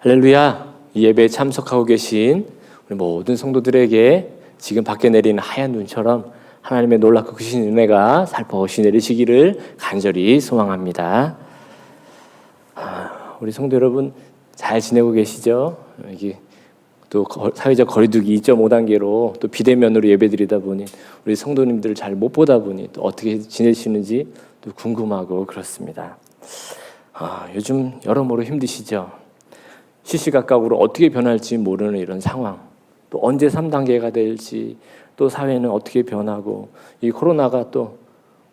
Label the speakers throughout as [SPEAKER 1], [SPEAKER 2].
[SPEAKER 1] 할렐루야. 이 예배에 참석하고 계신 우리 모든 성도들에게 지금 밖에 내리는 하얀 눈처럼 하나님의 놀랍고 크신 은혜가 살포시 내리시기를 간절히 소망합니다. 우리 성도 여러분 잘 지내고 계시죠? 이게 또 사회적 거리두기 2.5단계로 또 비대면으로 예배드리다 보니 우리 성도님들을 잘 못 보다 보니 또 어떻게 지내시는지 또 궁금하고 그렇습니다. 요즘 여러모로 힘드시죠? 시시각각으로 어떻게 변할지 모르는 이런 상황, 또 언제 3단계가 될지, 또 사회는 어떻게 변하고 이 코로나가 또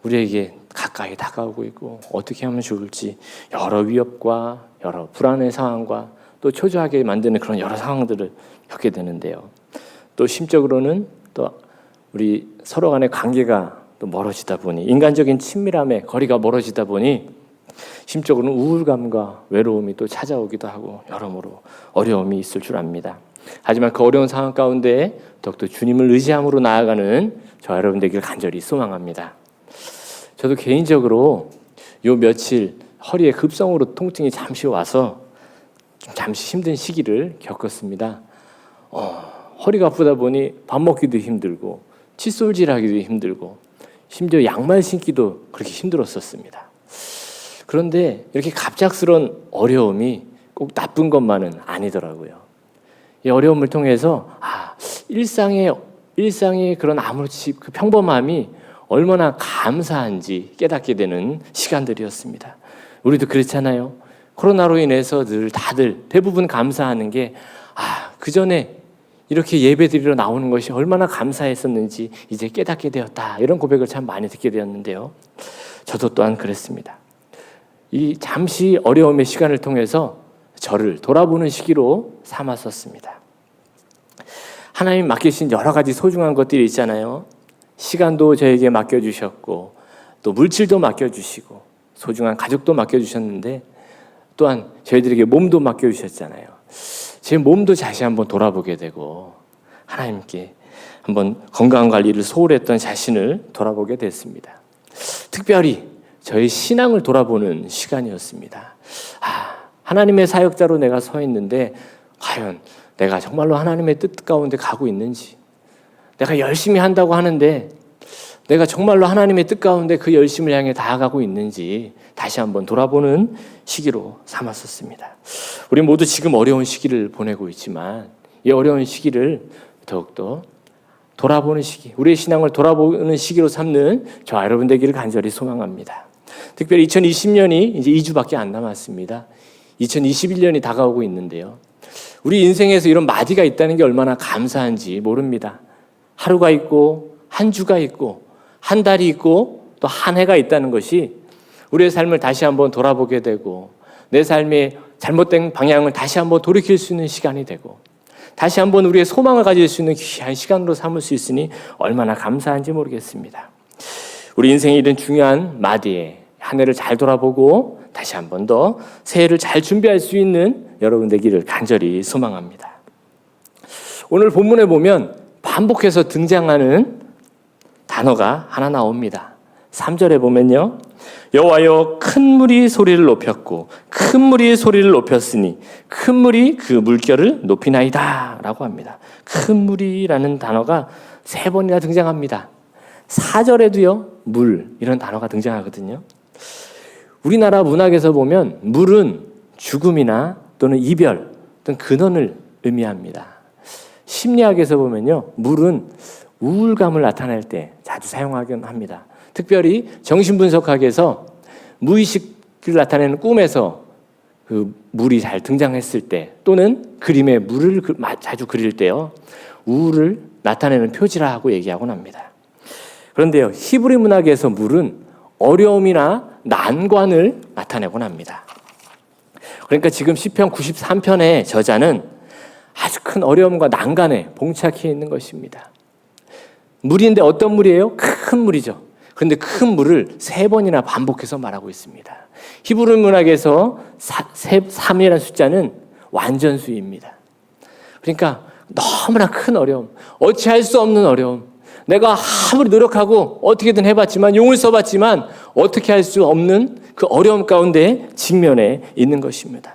[SPEAKER 1] 우리에게 가까이 다가오고 있고 어떻게 하면 좋을지 여러 위협과 여러 불안의 상황과 또 초조하게 만드는 그런 여러 상황들을 겪게 되는데요. 또 심적으로는 또 우리 서로 간의 관계가 또 멀어지다 보니 인간적인 친밀함의 거리가 멀어지다 보니 심적으로는 우울감과 외로움이 또 찾아오기도 하고 여러모로 어려움이 있을 줄 압니다. 하지만 그 어려운 상황 가운데 더욱더 주님을 의지함으로 나아가는 저와 여러분 되기를 간절히 소망합니다. 저도 개인적으로 요 며칠 허리에 급성으로 통증이 잠시 와서 좀 잠시 힘든 시기를 겪었습니다. 허리가 아프다 보니 밥 먹기도 힘들고 칫솔질하기도 힘들고 심지어 양말 신기도 그렇게 힘들었었습니다. 그런데 이렇게 갑작스러운 어려움이 꼭 나쁜 것만은 아니더라고요. 이 어려움을 통해서 일상의 그런 아무렇지 그 평범함이 얼마나 감사한지 깨닫게 되는 시간들이었습니다. 우리도 그렇잖아요. 코로나로 인해서 다들 대부분 감사하는 게 그 전에 이렇게 예배드리러 나오는 것이 얼마나 감사했었는지 이제 깨닫게 되었다. 이런 고백을 참 많이 듣게 되었는데요. 저도 또한 그랬습니다. 이 잠시 어려움의 시간을 통해서 저를 돌아보는 시기로 삼았었습니다. 하나님 맡기신 여러 가지 소중한 것들이 있잖아요. 시간도 저에게 맡겨주셨고 또 물질도 맡겨주시고 소중한 가족도 맡겨주셨는데 또한 저희들에게 몸도 맡겨주셨잖아요. 제 몸도 다시 한번 돌아보게 되고 하나님께 한번 건강관리를 소홀히 했던 자신을 돌아보게 됐습니다. 특별히 저의 신앙을 돌아보는 시간이었습니다. 하나님의 사역자로 내가 서 있는데 과연 내가 정말로 하나님의 뜻 가운데 가고 있는지, 내가 열심히 한다고 하는데 내가 정말로 하나님의 뜻 가운데 그 열심을 향해 나아가고 있는지 다시 한번 돌아보는 시기로 삼았었습니다. 우리 모두 지금 어려운 시기를 보내고 있지만 이 어려운 시기를 더욱더 돌아보는 시기, 우리의 신앙을 돌아보는 시기로 삼는 저와 여러분 되기를 간절히 소망합니다. 특별히 2020년이 이제 2주밖에 안 남았습니다. 2021년이 다가오고 있는데요. 우리 인생에서 이런 마디가 있다는 게 얼마나 감사한지 모릅니다. 하루가 있고 한 주가 있고 한 달이 있고 또 한 해가 있다는 것이 우리의 삶을 다시 한번 돌아보게 되고 내 삶의 잘못된 방향을 다시 한번 돌이킬 수 있는 시간이 되고 다시 한번 우리의 소망을 가질 수 있는 귀한 시간으로 삼을 수 있으니 얼마나 감사한지 모르겠습니다. 우리 인생의 이런 중요한 마디에 한 해를 잘 돌아보고 다시 한 번 더 새해를 잘 준비할 수 있는 여러분 되기를 간절히 소망합니다. 오늘 본문에 보면 반복해서 등장하는 단어가 하나 나옵니다. 3절에 보면요. 여호와여 큰 물이 소리를 높였고 큰 물이 소리를 높였으니 큰 물이 그 물결을 높이나이다 라고 합니다. 큰 물이라는 단어가 3번이나 등장합니다. 4절에도요. 물 이런 단어가 등장하거든요. 우리나라 문학에서 보면 물은 죽음이나 또는 이별 또는 근원을 의미합니다. 심리학에서 보면요. 물은 우울감을 나타낼 때 자주 사용하긴 합니다. 특별히 정신분석학에서 무의식을 나타내는 꿈에서 그 물이 잘 등장했을 때 또는 그림에 물을 자주 그릴 때요. 우울을 나타내는 표지라고 얘기하곤 합니다. 그런데요. 히브리 문학에서 물은 어려움이나 난관을 나타내곤 합니다. 그러니까 지금 시편 93편의 저자는 아주 큰 어려움과 난간에 봉착해 있는 것입니다. 물인데 어떤 물이에요? 큰 물이죠. 그런데 큰 물을 3번이나 반복해서 말하고 있습니다. 히브리 문학에서 3이라는 숫자는 완전수입니다. 그러니까 너무나 큰 어려움, 어찌할 수 없는 어려움, 내가 아무리 노력하고 어떻게든 해봤지만 용을 써봤지만 어떻게 할 수 없는 그 어려움 가운데 직면해 있는 것입니다.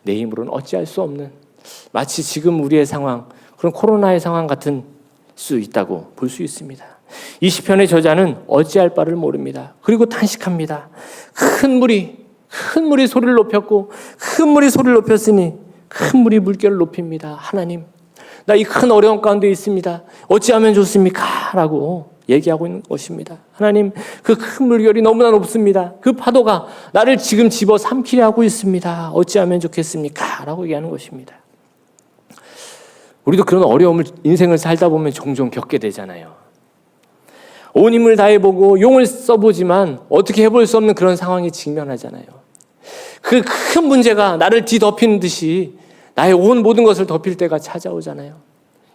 [SPEAKER 1] 내 힘으로는 어찌할 수 없는, 마치 지금 우리의 상황, 그런 코로나의 상황 같은 수 있다고 볼 수 있습니다. 이 시편의 저자는 어찌할 바를 모릅니다. 그리고 탄식합니다. 큰 물이 소리를 높였고, 큰 물이 소리를 높였으니 큰 물이 물결을 높입니다. 하나님, 나 이 큰 어려움 가운데 있습니다. 어찌하면 좋습니까? 라고 얘기하고 있는 것입니다. 하나님, 그 큰 물결이 너무나 높습니다. 그 파도가 나를 지금 집어삼키려 하고 있습니다. 어찌하면 좋겠습니까? 라고 얘기하는 것입니다. 우리도 그런 어려움을 인생을 살다 보면 종종 겪게 되잖아요. 온 힘을 다해보고 용을 써보지만 어떻게 해볼 수 없는 그런 상황에 직면하잖아요. 그 큰 문제가 나를 뒤덮이는 듯이 나의 온 모든 것을 덮일 때가 찾아오잖아요.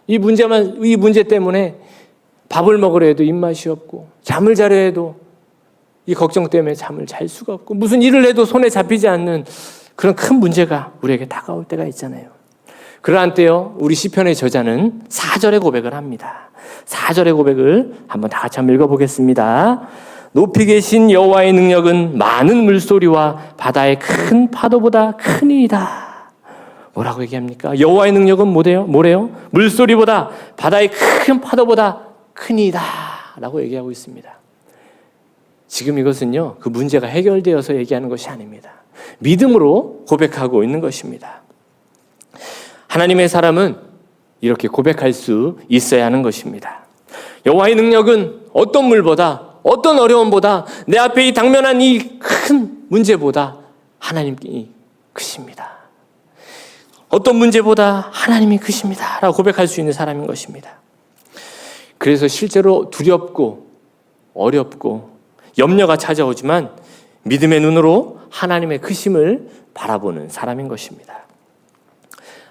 [SPEAKER 1] 이 문제 때문에 밥을 먹으려 해도 입맛이 없고, 잠을 자려 해도 이 걱정 때문에 잠을 잘 수가 없고, 무슨 일을 해도 손에 잡히지 않는 그런 큰 문제가 우리에게 다가올 때가 있잖아요. 그러한 때요, 우리 시편의 저자는 4절의 고백을 합니다. 4절의 고백을 한번 다 같이 한번 읽어보겠습니다. 높이 계신 여호와의 능력은 많은 물소리와 바다의 큰 파도보다 크니이다. 뭐라고 얘기합니까? 여호와의 능력은 뭐래요? 물소리보다 바다의 큰 파도보다 크니이다 라고 얘기하고 있습니다. 지금 이것은요, 그 문제가 해결되어서 얘기하는 것이 아닙니다. 믿음으로 고백하고 있는 것입니다. 하나님의 사람은 이렇게 고백할 수 있어야 하는 것입니다. 여호와의 능력은 어떤 물보다, 어떤 어려움보다, 내 앞에 이 당면한 이 큰 문제보다 하나님이 크십니다. 어떤 문제보다 하나님이 크십니다 라고 고백할 수 있는 사람인 것입니다. 그래서 실제로 두렵고 어렵고 염려가 찾아오지만 믿음의 눈으로 하나님의 크심을 바라보는 사람인 것입니다.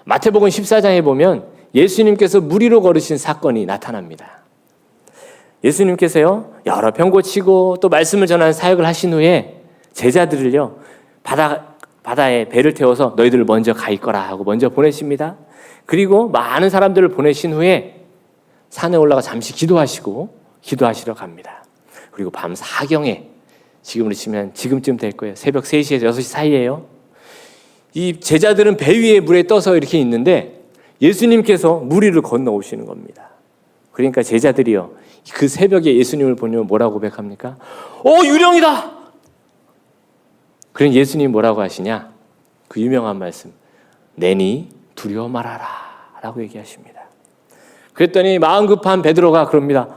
[SPEAKER 1] 마태복음 14장에 보면 예수님께서 물 위로 걸으신 사건이 나타납니다. 예수님께서요, 여러 병 고치고 또 말씀을 전하는 사역을 하신 후에 제자들을요, 바다에 배를 태워서 너희들 먼저 가 있거라 하고 먼저 보내십니다. 그리고 많은 사람들을 보내신 후에 산에 올라가 잠시 기도하시러 갑니다. 그리고 밤 4경에, 지금으로 치면 지금쯤 될 거예요. 새벽 3시에서 6시 사이에요. 이 제자들은 배 위에 물에 떠서 이렇게 있는데 예수님께서 물 위를 건너오시는 겁니다. 그러니까 제자들이요, 그 새벽에 예수님을 보면 뭐라고 고백합니까? 유령이다! 그럼 예수님이 뭐라고 하시냐? 그 유명한 말씀, 내니 두려워 말아라 라고 얘기하십니다. 그랬더니 마음 급한 베드로가 그럽니다.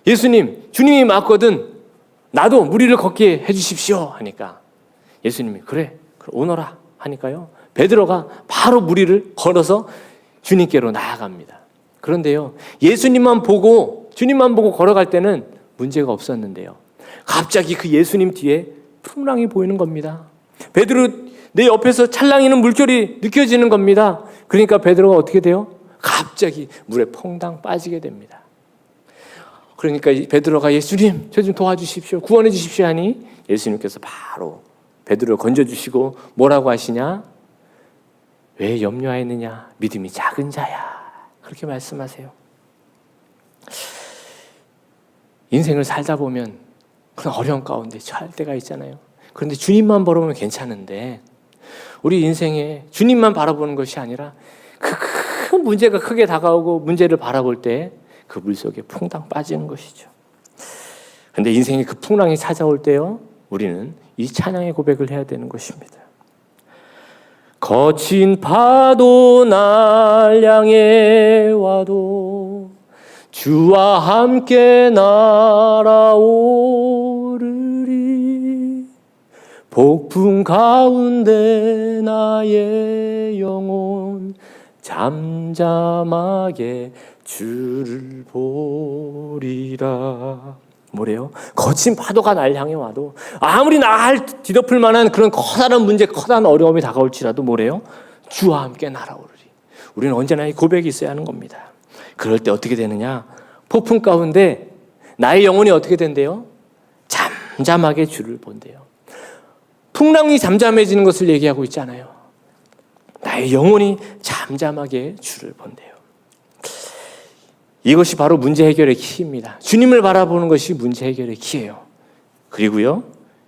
[SPEAKER 1] 예수님, 주님이 맞거든 나도 물 위를 걷게 해주십시오 하니까 예수님이 그래 오너라 하니까요, 베드로가 바로 물 위를 걸어서 주님께로 나아갑니다. 그런데요, 주님만 보고 걸어갈 때는 문제가 없었는데요, 갑자기 그 예수님 뒤에 풍랑이 보이는 겁니다. 베드로 내 옆에서 찰랑이는 물결이 느껴지는 겁니다. 그러니까 베드로가 어떻게 돼요? 갑자기 물에 퐁당 빠지게 됩니다. 그러니까 베드로가 예수님, 저 좀 도와주십시오, 구원해 주십시오 하니 예수님께서 바로 베드로를 건져주시고 뭐라고 하시냐? 왜 염려하였느냐? 믿음이 작은 자야. 그렇게 말씀하세요. 인생을 살다 보면 그런 어려운 가운데 처할 때가 있잖아요. 그런데 주님만 바라보면 괜찮은데 우리 인생에 주님만 바라보는 것이 아니라 그 큰 문제가 크게 다가오고 문제를 바라볼 때 그 물속에 퐁당 빠지는 것이죠. 그런데 인생에 그 풍랑이 찾아올 때요, 우리는 이 찬양의 고백을 해야 되는 것입니다. 거친 파도 날 향해 와도 주와 함께 날아오르리. 폭풍 가운데 나의 영혼 잠잠하게 주를 보리라. 뭐래요? 거친 파도가 날 향해 와도, 아무리 날 뒤덮을 만한 그런 커다란 문제, 커다란 어려움이 다가올지라도 뭐래요? 주와 함께 날아오르리. 우리는 언제나 이 고백이 있어야 하는 겁니다. 그럴 때 어떻게 되느냐? 폭풍 가운데 나의 영혼이 어떻게 된대요? 잠잠하게 주를 본대요. 풍랑이 잠잠해지는 것을 얘기하고 있잖아요. 나의 영혼이 잠잠하게 주를 본대요. 이것이 바로 문제 해결의 키입니다. 주님을 바라보는 것이 문제 해결의 키예요. 그리고요,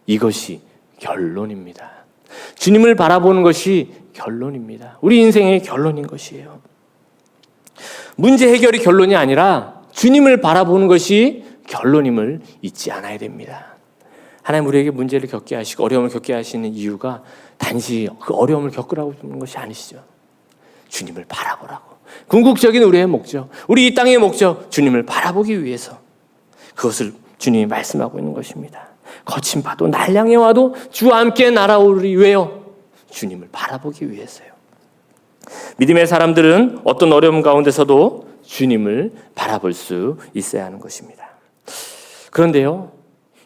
[SPEAKER 1] 이것이 결론입니다. 주님을 바라보는 것이 결론입니다. 우리 인생의 결론인 것이에요. 문제 해결이 결론이 아니라 주님을 바라보는 것이 결론임을 잊지 않아야 됩니다. 하나님 우리에게 문제를 겪게 하시고 어려움을 겪게 하시는 이유가 단지 그 어려움을 겪으라고 주는 것이 아니시죠. 주님을 바라보라고. 궁극적인 우리의 목적, 우리 이 땅의 목적, 주님을 바라보기 위해서 그것을 주님이 말씀하고 있는 것입니다. 거친 파도 날 향해 와도 주와 함께 날아오르리 왜요? 주님을 바라보기 위해서요. 믿음의 사람들은 어떤 어려움 가운데서도 주님을 바라볼 수 있어야 하는 것입니다. 그런데요,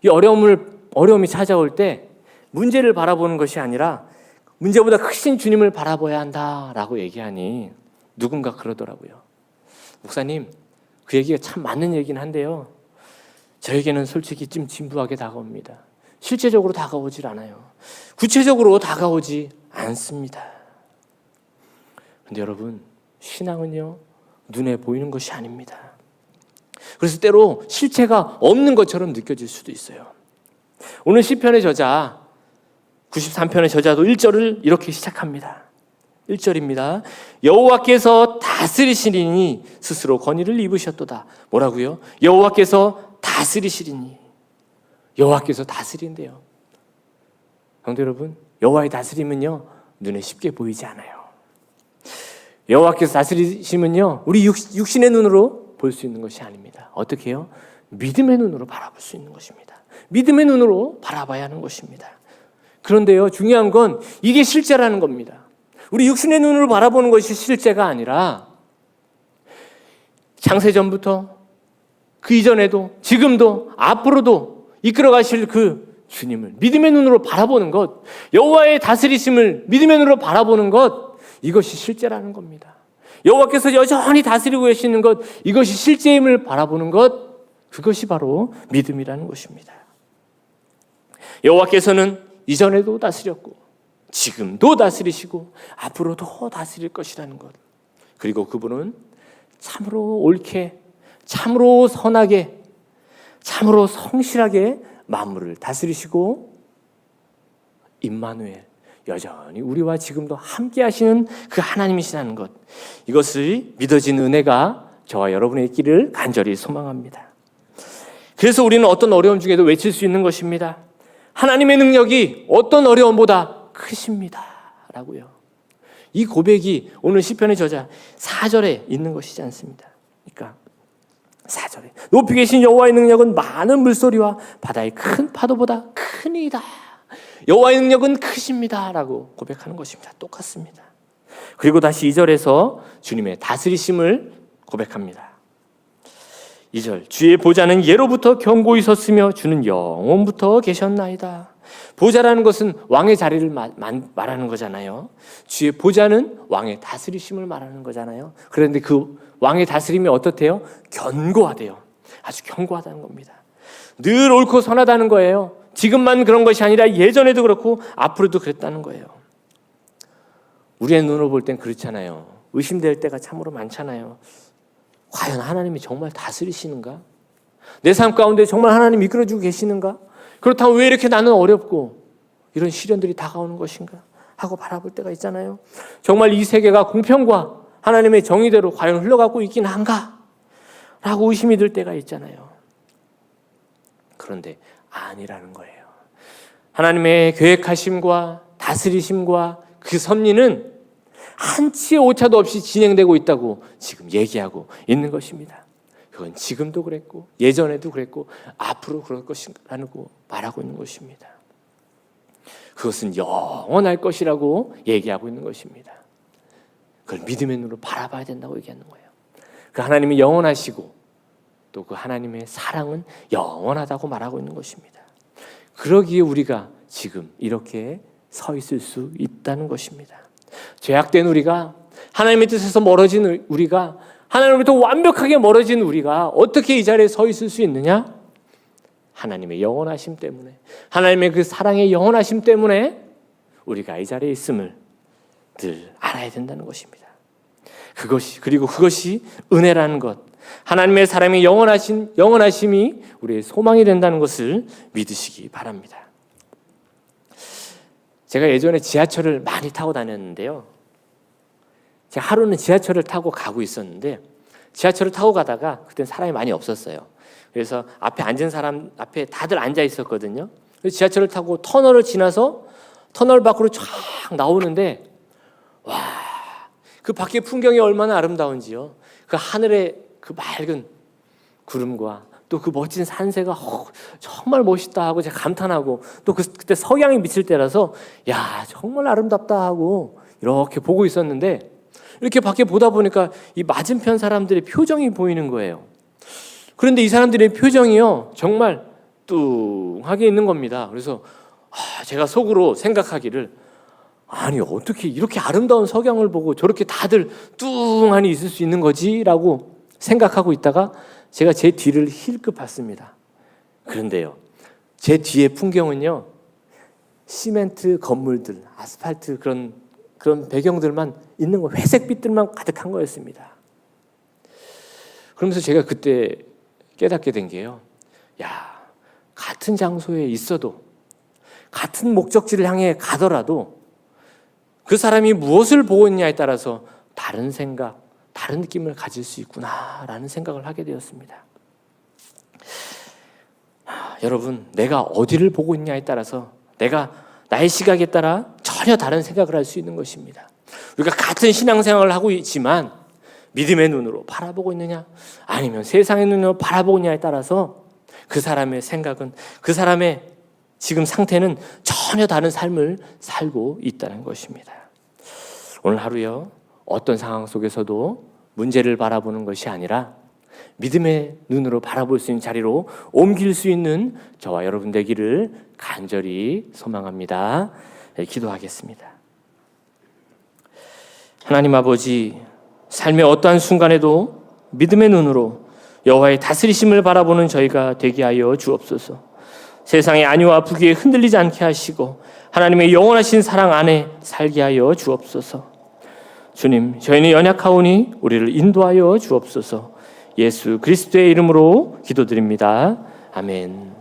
[SPEAKER 1] 이 어려움이 찾아올 때 문제를 바라보는 것이 아니라 문제보다 크신 주님을 바라봐야 한다라고 얘기하니 누군가 그러더라고요. 목사님, 그 얘기가 참 맞는 얘기긴 한데요. 저에게는 솔직히 좀 진부하게 다가옵니다. 실제적으로 다가오질 않아요. 구체적으로 다가오지 않습니다. 그런데 여러분, 신앙은요, 눈에 보이는 것이 아닙니다. 그래서 때로 실체가 없는 것처럼 느껴질 수도 있어요. 오늘 시편의 저자 93편의 저자도 1절을 이렇게 시작합니다. 1절입니다. 여호와께서 다스리시리니 스스로 권위를 입으셨도다. 뭐라고요? 여호와께서 다스리시리니. 여호와께서 다스린대요. 성도 여러분, 여호와의 다스림은요, 눈에 쉽게 보이지 않아요. 여호와께서 다스리시면요, 우리 육신의 눈으로 볼 수 있는 것이 아닙니다. 어떻게 해요? 믿음의 눈으로 바라볼 수 있는 것입니다. 믿음의 눈으로 바라봐야 하는 것입니다. 그런데요, 중요한 건 이게 실제라는 겁니다. 우리 육신의 눈으로 바라보는 것이 실제가 아니라 창세전부터 그 이전에도 지금도 앞으로도 이끌어 가실 그 주님을 믿음의 눈으로 바라보는 것, 여호와의 다스리심을 믿음의 눈으로 바라보는 것, 이것이 실제라는 겁니다. 여호와께서 여전히 다스리고 계시는 것, 이것이 실제임을 바라보는 것, 그것이 바로 믿음이라는 것입니다. 여호와께서는 이전에도 다스렸고 지금도 다스리시고 앞으로도 다스릴 것이라는 것, 그리고 그분은 참으로 옳게, 참으로 선하게, 참으로 성실하게 만물을 다스리시고 임마누엘, 여전히 우리와 지금도 함께 하시는 그 하나님이시라는 것, 이것을 믿어진 은혜가 저와 여러분의 있기를 간절히 소망합니다. 그래서 우리는 어떤 어려움 중에도 외칠 수 있는 것입니다. 하나님의 능력이 어떤 어려움보다 크십니다 라고요. 이 고백이 오늘 시편의 저자 4절에 있는 것이지 않습니다. 그러니까 4절에 높이 계신 여호와의 능력은 많은 물소리와 바다의 큰 파도보다 크니이다. 여호와의 능력은 크십니다 라고 고백하는 것입니다. 똑같습니다. 그리고 다시 2절에서 주님의 다스리심을 고백합니다. 2절, 주의 보좌는 예로부터 견고히 섰으며 주는 영원부터 계셨나이다. 보좌라는 것은 왕의 자리를 말하는 거잖아요. 주의 보좌는 왕의 다스리심을 말하는 거잖아요. 그런데 그 왕의 다스림이 어떻대요? 견고하대요. 아주 견고하다는 겁니다. 늘 옳고 선하다는 거예요. 지금만 그런 것이 아니라 예전에도 그렇고 앞으로도 그랬다는 거예요. 우리의 눈으로 볼 땐 그렇잖아요. 의심될 때가 참으로 많잖아요. 과연 하나님이 정말 다스리시는가? 내 삶 가운데 정말 하나님 이끌어주고 계시는가? 그렇다면 왜 이렇게 나는 어렵고 이런 시련들이 다가오는 것인가? 하고 바라볼 때가 있잖아요. 정말 이 세계가 공평과 하나님의 정의대로 과연 흘러가고 있긴 한가? 라고 의심이 들 때가 있잖아요. 그런데 아니라는 거예요. 하나님의 계획하심과 다스리심과 그 섭리는 한치의 오차도 없이 진행되고 있다고 지금 얘기하고 있는 것입니다. 그건 지금도 그랬고 예전에도 그랬고 앞으로 그럴 것이라고 말하고 있는 것입니다. 그것은 영원할 것이라고 얘기하고 있는 것입니다. 그걸 믿음의 눈으로 바라봐야 된다고 얘기하는 거예요. 그 하나님이 영원하시고 또 그 하나님의 사랑은 영원하다고 말하고 있는 것입니다. 그러기에 우리가 지금 이렇게 서 있을 수 있다는 것입니다. 죄악된 우리가, 하나님의 뜻에서 멀어진 우리가, 하나님으로부터 완벽하게 멀어진 우리가 어떻게 이 자리에 서 있을 수 있느냐? 하나님의 영원하심 때문에, 하나님의 그 사랑의 영원하심 때문에 우리가 이 자리에 있음을 늘 알아야 된다는 것입니다. 그리고 그것이 은혜라는 것, 하나님의 사랑의 영원하심이 우리의 소망이 된다는 것을 믿으시기 바랍니다. 제가 예전에 지하철을 많이 타고 다녔는데요. 제가 하루는 지하철을 타고 가고 있었는데 지하철을 타고 가다가 그때 사람이 많이 없었어요. 그래서 앞에 앉은 사람 앞에 다들 앉아 있었거든요. 그래서 지하철을 타고 터널을 지나서 터널 밖으로 쫙 나오는데 와, 그 밖의 풍경이 얼마나 아름다운지요. 그 하늘의 그 맑은 구름과 또 그 멋진 산세가 정말 멋있다 하고 제가 감탄하고 또 그때 석양이 비칠 때라서 야, 정말 아름답다 하고 이렇게 보고 있었는데 이렇게 밖에 보다 보니까 이 맞은편 사람들의 표정이 보이는 거예요. 그런데 이 사람들의 표정이요 정말 뚱하게 있는 겁니다. 그래서 제가 속으로 생각하기를 아니 어떻게 이렇게 아름다운 석양을 보고 저렇게 다들 뚱하니 있을 수 있는 거지? 라고 생각하고 있다가 제가 제 뒤를 힐끗 봤습니다. 그런데요 제 뒤의 풍경은요 시멘트 건물들, 아스팔트 그런 배경들만 있는 거, 회색빛들만 가득한 거였습니다. 그러면서 제가 그때 깨닫게 된 게요. 야, 같은 장소에 있어도 같은 목적지를 향해 가더라도 그 사람이 무엇을 보고 있냐에 따라서 다른 생각, 다른 느낌을 가질 수 있구나라는 생각을 하게 되었습니다. 여러분, 내가 어디를 보고 있냐에 따라서 나의 시각에 따라 전혀 다른 생각을 할 수 있는 것입니다. 우리가 같은 신앙생활을 하고 있지만 믿음의 눈으로 바라보고 있느냐 아니면 세상의 눈으로 바라보고 있느냐에 따라서 그 사람의 생각은 그 사람의 지금 상태는 전혀 다른 삶을 살고 있다는 것입니다. 오늘 하루요 어떤 상황 속에서도 문제를 바라보는 것이 아니라 믿음의 눈으로 바라볼 수 있는 자리로 옮길 수 있는 저와 여러분 되기를 간절히 소망합니다. 기도하겠습니다. 하나님 아버지, 삶의 어떠한 순간에도 믿음의 눈으로 여호와의 다스리심을 바라보는 저희가 되게 하여 주옵소서. 세상의 안위와 부귀에 흔들리지 않게 하시고 하나님의 영원하신 사랑 안에 살게 하여 주옵소서. 주님, 저희는 연약하오니 우리를 인도하여 주옵소서. 예수 그리스도의 이름으로 기도드립니다. 아멘.